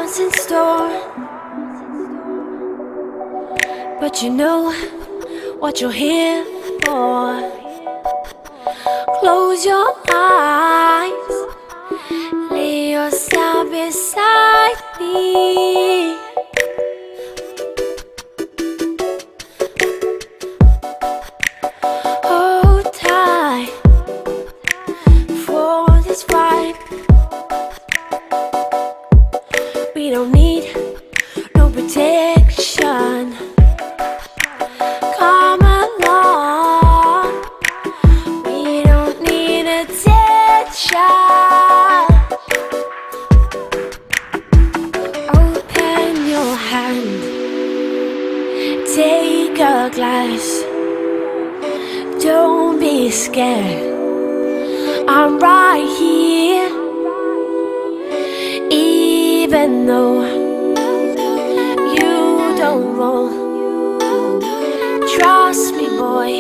what's in store, but you know what you're here for. Close your eyes, lay yourself beside me. Hold tight for this ride. We don't need no protection. Come along, we don't need attention. Open your hand, take a glass. Don't be scared, I'm right here. Even though you don't roll, trust me, boy,